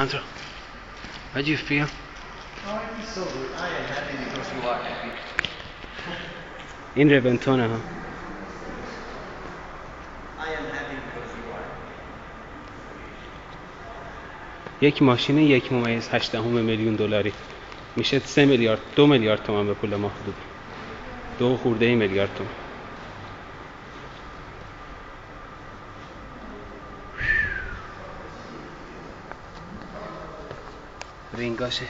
Alessandro, how do you feel? Oh, I feel so good. I am happy because you are happy. این رونتونه ها. I am happy because you are. یک ماشین 1.8 میلیون دلاری میشه 2 میلیارد تومان به پول ما حدود 2 خورده میلیارد تومان. رینگاشه.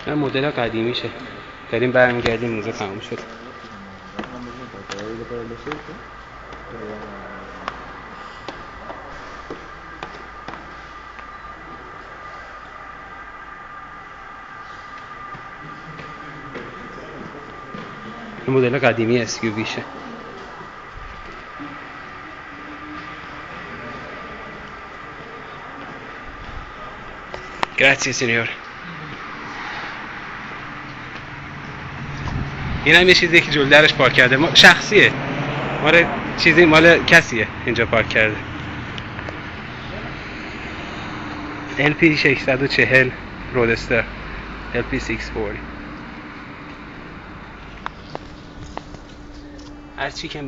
این مدل قدیمیشه. داریم برمیگردیم موزه تموم شد. این مدل قدیمی SUV شه. Grazie signore. این هم یه چیزیه که جلو درش پارک کرده. شخصیه. مال کسیه اینجا پارک کرده. LP 640 رودستر LP 640. هرچی که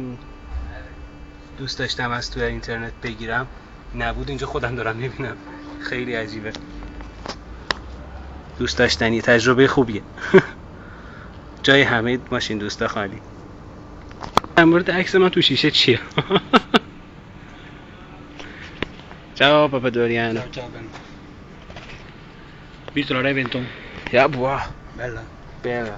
دوست داشتم از توی اینترنت بگیرم نبود، اینجا خودم دارم میبینم. خیلی عجیبه. دوست داشتنی، تجربه خوبیه. جای همه ماشین دوستا خالی. در مورد عکس من تو شیشه چیه؟ Ciao Papadoriano. Ciao bello. Visto la Reventon? Yeah, buah. Bella. Bella.